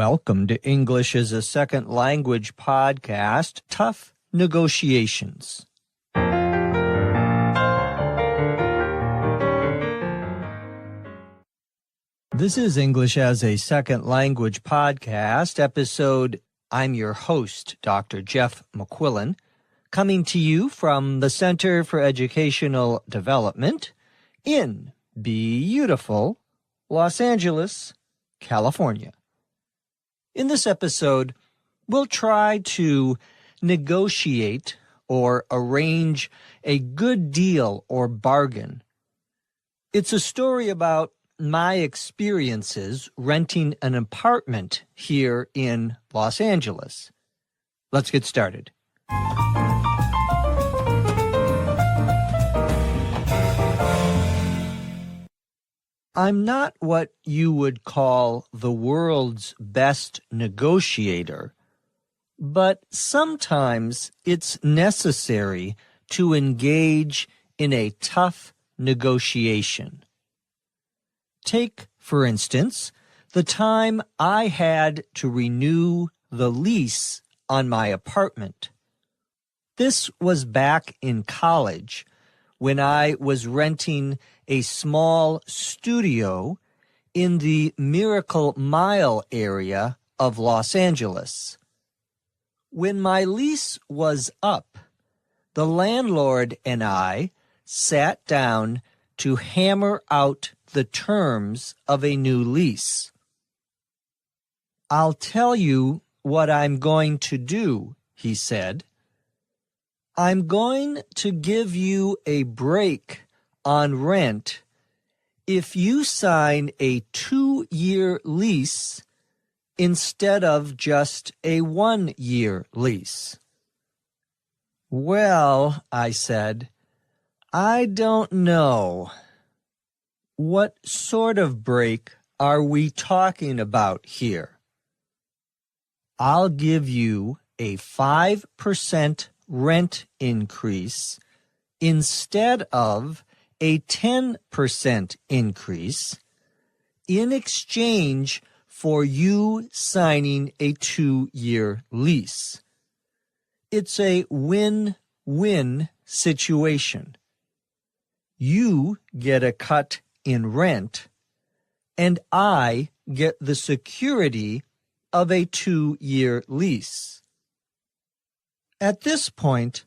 Welcome to English as a Second Language podcast, Tough Negotiations. This is English as a Second Language podcast, episode. I'm your host, Dr. Jeff McQuillan, coming to you from the Center for Educational Development in beautiful Los Angeles, California. In this episode, we'll try to negotiate or arrange a good deal or bargain. It's a story about my experiences renting an apartment here in Los Angeles. Let's get started. I'm not what you would call the world's best negotiator, but sometimes it's necessary to engage in a tough negotiation. Take, for instance, the time I had to renew the lease on my apartment. This was back in college when I was renting a small studio in the Miracle Mile area of Los Angeles. When my lease was up, the landlord and I sat down to hammer out the terms of a new lease. "I'll tell you what I'm going to do," he said. "I'm going to give you a break on rent if you sign a 2-year lease instead of just a 1-year lease." "Well," I said, "I don't know. What sort of break are we talking about here?" "I'll give you a 5% rent increase instead of a 10% increase in exchange for you signing a 2-year lease. It's a win-win situation. You get a cut in rent, and I get the security of a 2-year lease." At this point,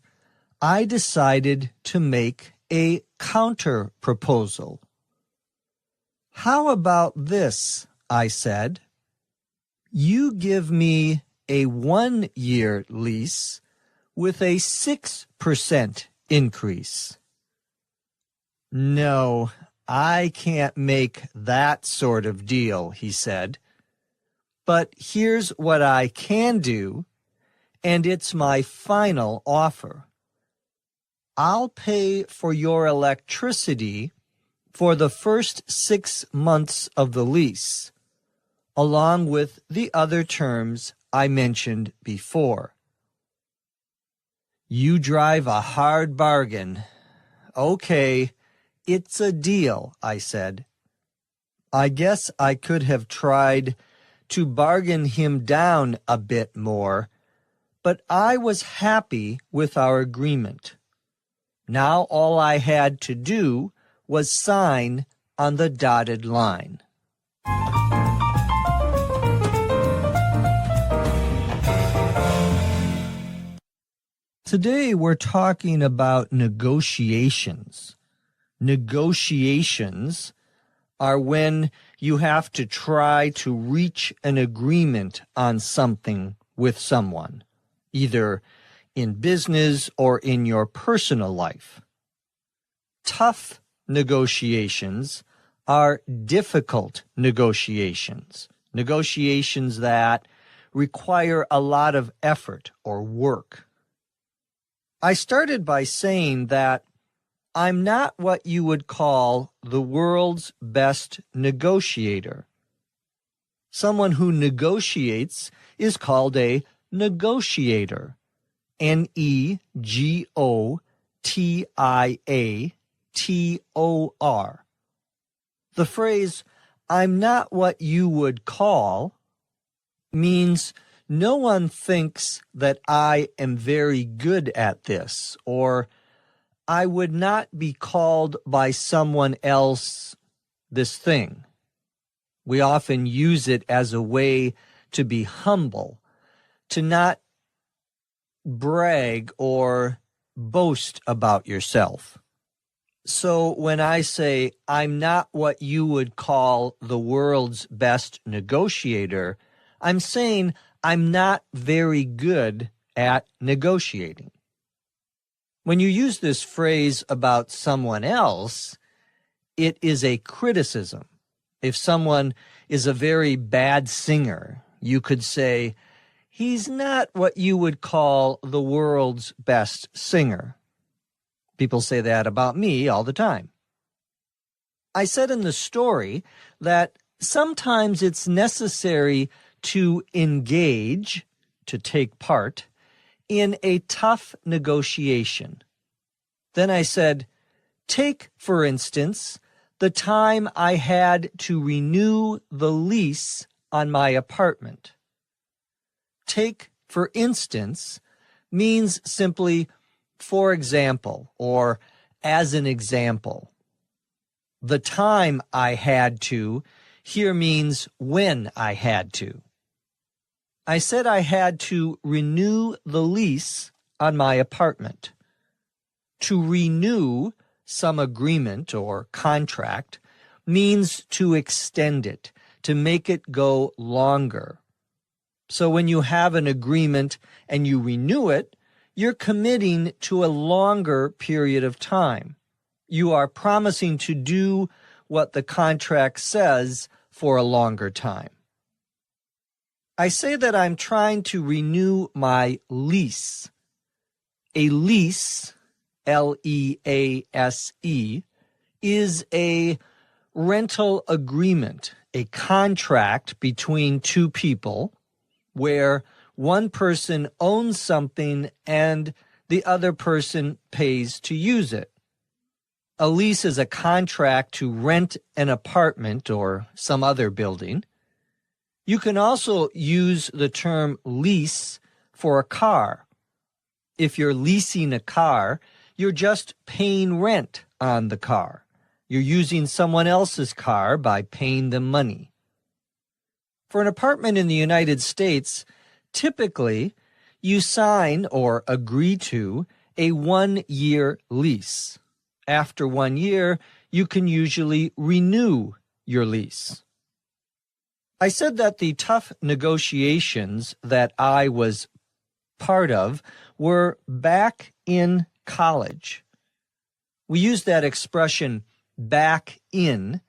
I decided to make a counter-proposal. "How about this?" I said. "You give me a 1-year lease with a 6% increase." "No, I can't make that sort of deal," he said. "But here's what I can do, and it's my final offer. I'll pay for your electricity for the first 6 months of the lease, along with the other terms I mentioned before." "You drive a hard bargain. Okay, it's a deal," I said. I guess I could have tried to bargain him down a bit more, but I was happy with our agreement. Now all I had to do was sign on the dotted line. Today we're talking about negotiations. Negotiations are when you have to try to reach an agreement on something with someone, either in business or in your personal life. Tough negotiations are difficult negotiations, negotiations that require a lot of effort or work. I started by saying that I'm not what you would call the world's best negotiator. Someone who negotiates is called a negotiator. Negotiator. The phrase, "I'm not what you would call," means no one thinks that I am very good at this, or I would not be called by someone else this thing. We often use it as a way to be humble, to not brag or boast about yourself. So when I say I'm not what you would call the world's best negotiator, I'm saying I'm not very good at negotiating. When you use this phrase about someone else, it is a criticism. If someone is a very bad singer, you could say, he's not what you would call the world's best singer. People say that about me all the time. I said in the story that sometimes it's necessary to engage, to take part, in a tough negotiation. Then I said, take, for instance, the time I had to renew the lease on my apartment. Take, for instance, means simply for example, or as an example. The time I had to here means when I had to. I said I had to renew the lease on my apartment. To renew some agreement or contract means to extend it, to make it go longer. So when you have an agreement and you renew it, you're committing to a longer period of time. You are promising to do what the contract says for a longer time. I say that I'm trying to renew my lease. A lease, L-E-A-S-E, is a rental agreement, a contract between two people where one person owns something and the other person pays to use it. A lease is a contract to rent an apartment or some other building. You can also use the term lease for a car. If you're leasing a car, you're just paying rent on the car. You're using someone else's car by paying them money. For an apartment in the United States, typically, you sign or agree to a 1-year lease. After 1 year, you can usually renew your lease. I said that the tough negotiations that I was part of were back in college. We use that expression, back in,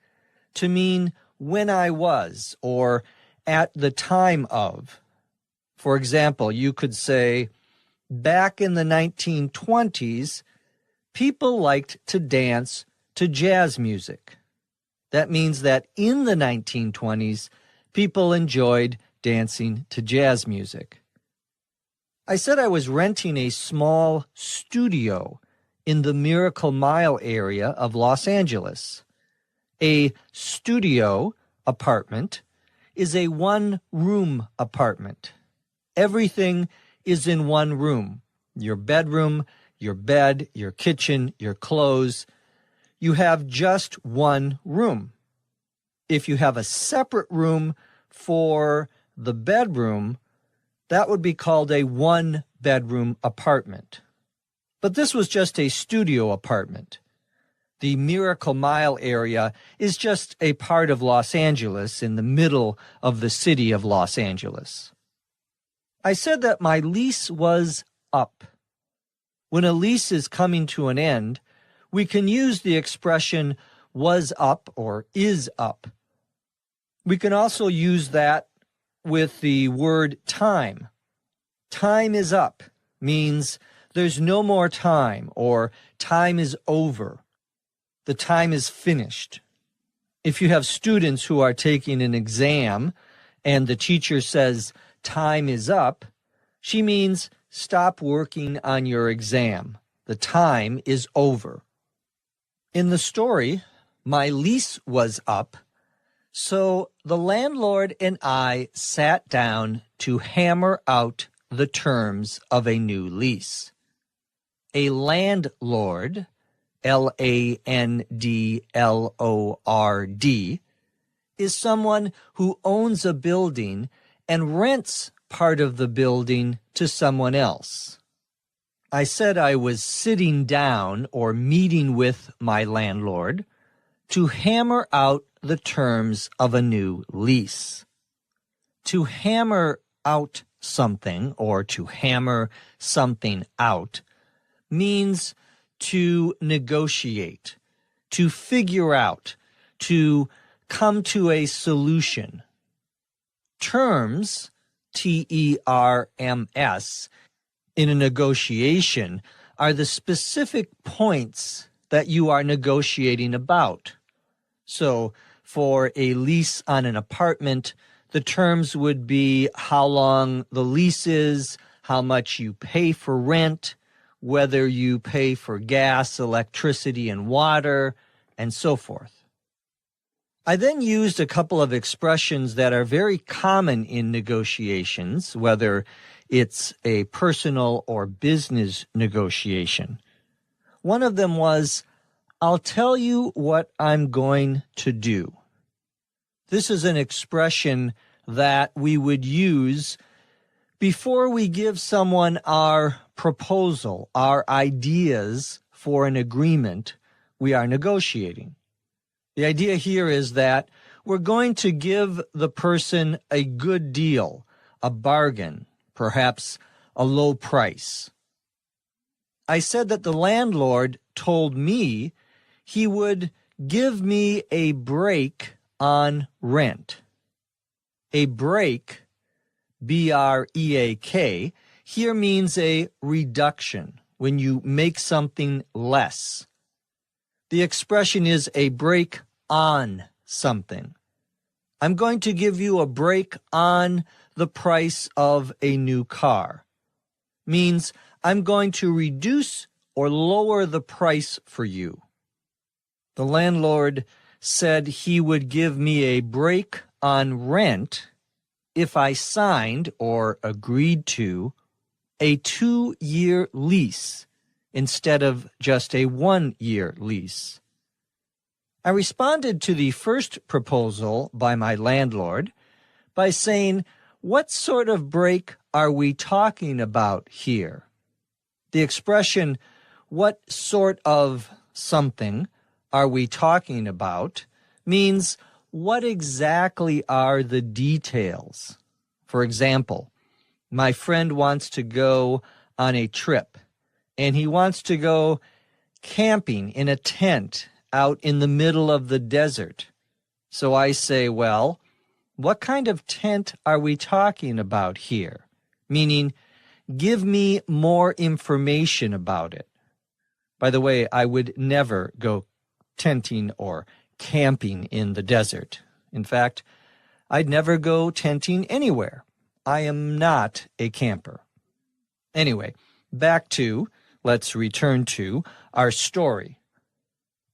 to mean when I was or at the time of. For example, you could say, back in the 1920s, people liked to dance to jazz music. That means that in the 1920s, people enjoyed dancing to jazz music. I said I was renting a small studio in the Miracle Mile area of Los Angeles. A studio apartment is a one-room apartment. Everything is in one room. Your bedroom, your bed, your kitchen, your clothes. You have just one room. If you have a separate room for the bedroom, that would be called a one-bedroom apartment. But this was just a studio apartment. The Miracle Mile area is just a part of Los Angeles in the middle of the city of Los Angeles. I said that my lease was up. When a lease is coming to an end, we can use the expression was up or is up. We can also use that with the word time. Time is up means there's no more time or time is over. The time is finished. If you have students who are taking an exam and the teacher says time is up, she means stop working on your exam. The time is over. In the story, my lease was up So the landlord and I sat down to hammer out the terms of a new lease. A landlord, Landlord, is someone who owns a building and rents part of the building to someone else. I said I was sitting down or meeting with my landlord to hammer out the terms of a new lease. To hammer out something or to hammer something out means to negotiate, to figure out, to come to a solution. Terms, T-E-R-M-S, in a negotiation are the specific points that you are negotiating about. So, for a lease on an apartment, the terms would be how long the lease is, how much you pay for rent, whether you pay for gas, electricity, and water, and so forth. I then used a couple of expressions that are very common in negotiations, whether it's a personal or business negotiation. One of them was, I'll tell you what I'm going to do. This is an expression that we would use before we give someone our proposal, our ideas for an agreement we are negotiating. The idea here is that we're going to give the person a good deal, a bargain, perhaps a low price. I said that the landlord told me he would give me a break on rent. A break, B-R-E-A-K, here means a reduction, when you make something less. The expression is a break on something. I'm going to give you a break on the price of a new car. Means I'm going to reduce or lower the price for you. The landlord said he would give me a break on rent if I signed or agreed to a 2-year lease instead of just a 1-year lease. I responded to the first proposal by my landlord by saying, what sort of break are we talking about here? The expression, what sort of something are we talking about, means what exactly are the details? For example, my friend wants to go on a trip, and he wants to go camping in a tent out in the middle of the desert. So I say, well, what kind of tent are we talking about here? Meaning, give me more information about it. By the way, I would never go tenting or camping in the desert. In fact, I'd never go tenting anywhere. I am not a camper. Anyway, let's return to our story.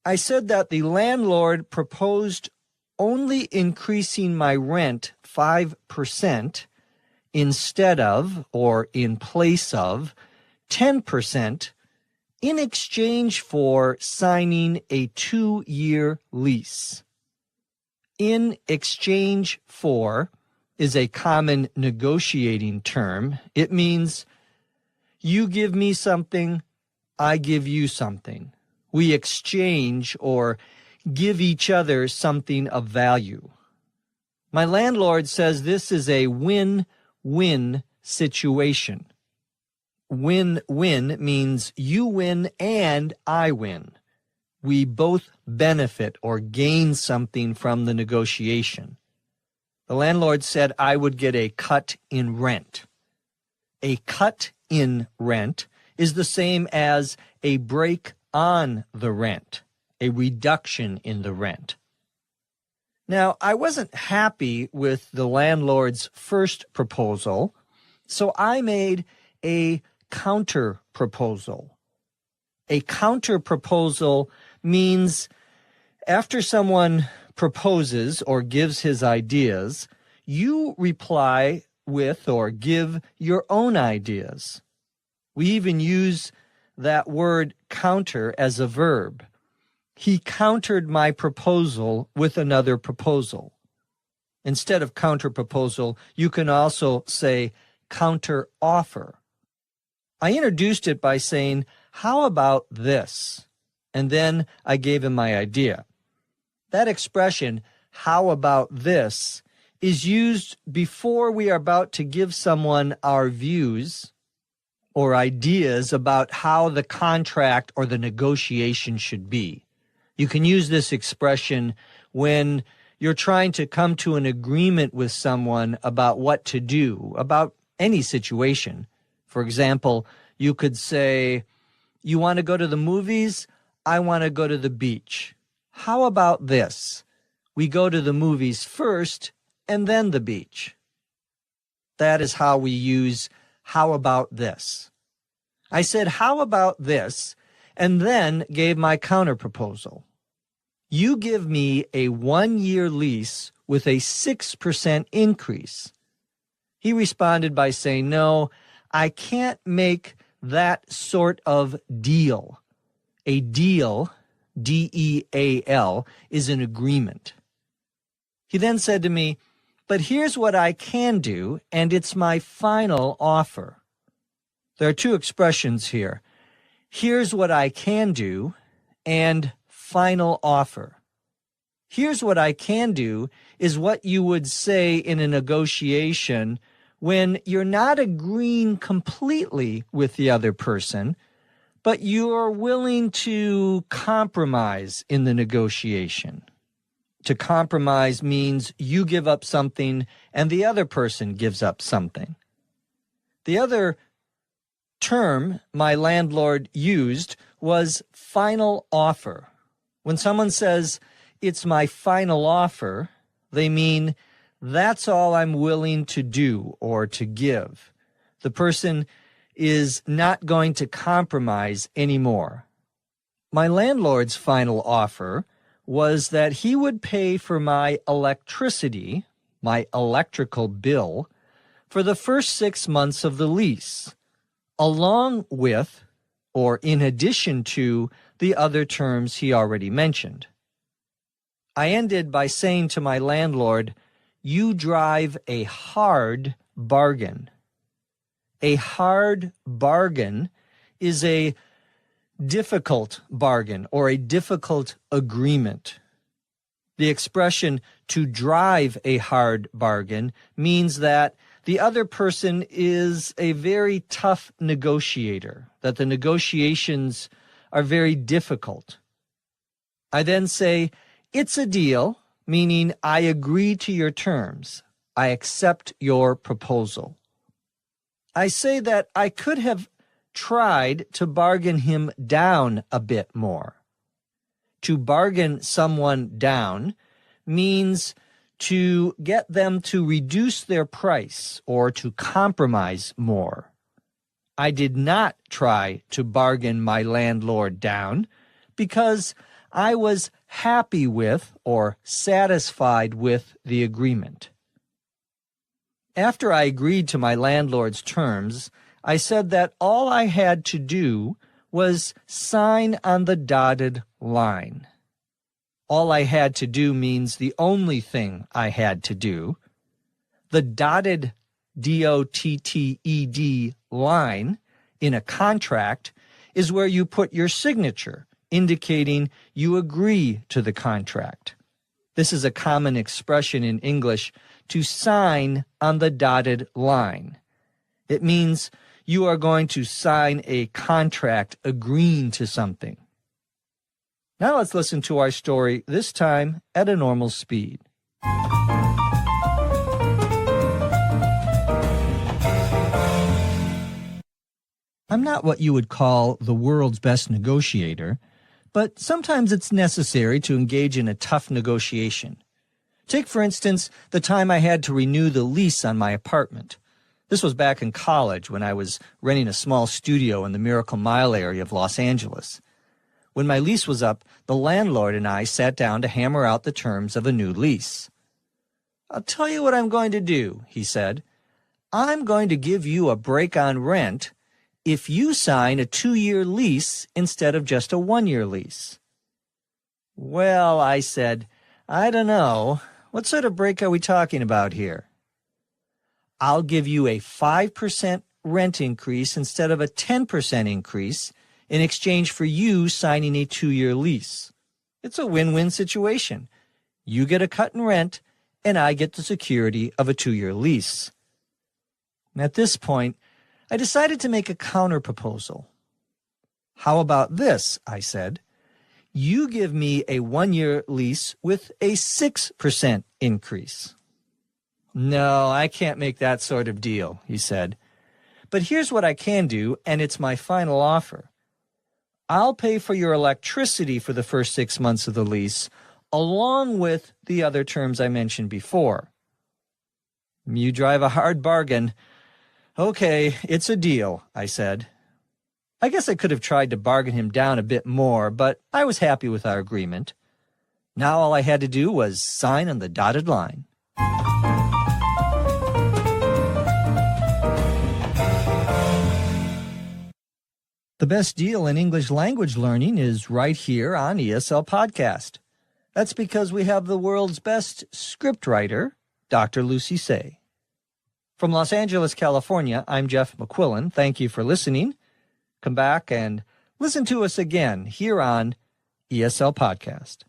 I said that the landlord proposed only increasing my rent 5% instead of, or in place of, 10% in exchange for signing a 2-year lease. In exchange for is a common negotiating term. It means you give me something, I give you something. We exchange or give each other something of value. My landlord says this is a win-win situation. Win-win means you win and I win. We both benefit or gain something from the negotiation. The landlord said I would get a cut in rent. A cut in rent is the same as a break on the rent, a reduction in the rent. Now, I wasn't happy with the landlord's first proposal, so I made a counter proposal. A counter proposal means after someone proposes or gives his ideas, you reply with or give your own ideas. We even use that word counter as a verb. He countered my proposal with another proposal. Instead of counter-proposal, you can also say counter-offer. I introduced it by saying, "How about this?" And then I gave him my idea. That expression, "How about this?" is used before we are about to give someone our views or ideas about how the contract or the negotiation should be. You can use this expression when you're trying to come to an agreement with someone about what to do, about any situation. For example, you could say, "You want to go to the movies? I want to go to the beach. How about this? We go to the movies first and then the beach." That is how we use "how about this." I said, "How about this?" and then gave my counterproposal. You give me a 1-year lease with a 6% increase. He responded by saying, "No, I can't make that sort of deal." A deal, D-E-A-L, is an agreement. He then said to me, "But here's what I can do, and it's my final offer." There are two expressions here. Here's what I can do, and final offer. Here's what I can do is what you would say in a negotiation when you're not agreeing completely with the other person, but you're willing to compromise in the negotiation. To compromise means you give up something and the other person gives up something. The other term my landlord used was final offer. When someone says, "It's my final offer," they mean that's all I'm willing to do or to give. The person is not going to compromise anymore. My landlord's final offer was that he would pay for my electricity, my electrical bill, for the first 6 months of the lease, along with or in addition to the other terms he already mentioned. I ended by saying to my landlord, "You drive a hard bargain." A hard bargain is a difficult bargain or a difficult agreement. The expression "to drive a hard bargain" means that the other person is a very tough negotiator, that the negotiations are very difficult. I then say, "It's a deal," meaning I agree to your terms. I accept your proposal. I say that I could have tried to bargain him down a bit more. To bargain someone down means to get them to reduce their price or to compromise more. I did not try to bargain my landlord down because I was happy with or satisfied with the agreement. After I agreed to my landlord's terms, I said that all I had to do was sign on the dotted line. All I had to do means the only thing I had to do. The dotted, D-O-T-T-E-D, line in a contract is where you put your signature, indicating you agree to the contract. This is a common expression in English, to sign on the dotted line. It means you are going to sign a contract agreeing to something. Now let's listen to our story, this time at a normal speed. I'm not what you would call the world's best negotiator, but sometimes it's necessary to engage in a tough negotiation. Take, for instance, the time I had to renew the lease on my apartment. This was back in college when I was renting a small studio in the Miracle Mile area of Los Angeles. When my lease was up, the landlord and I sat down to hammer out the terms of a new lease. "I'll tell you what I'm going to do," he said. "I'm going to give you a break on rent if you sign a 2-year lease instead of just a 1-year lease." "Well," I said, "I don't know. What sort of break are we talking about here?" "I'll give you a 5% rent increase instead of a 10% increase in exchange for you signing a 2-year lease. It's a win-win situation. You get a cut in rent, and I get the security of a 2-year lease." At this point, I decided to make a counter-proposal. "How about this?" I said. "You give me a 1-year lease with a 6% increase." "No, I can't make that sort of deal," he said. "But here's what I can do, and it's my final offer. I'll pay for your electricity for the first 6 months of the lease, along with the other terms I mentioned before." "You drive a hard bargain." "Okay, it's a deal," I said. I guess I could have tried to bargain him down a bit more, but I was happy with our agreement. Now all I had to do was sign on the dotted line. The best deal in English language learning is right here on ESL Podcast. That's because we have the world's best scriptwriter, Dr. Lucy Say. From Los Angeles, California, I'm Jeff McQuillan. Thank you for listening. Come back and listen to us again here on ESL Podcast.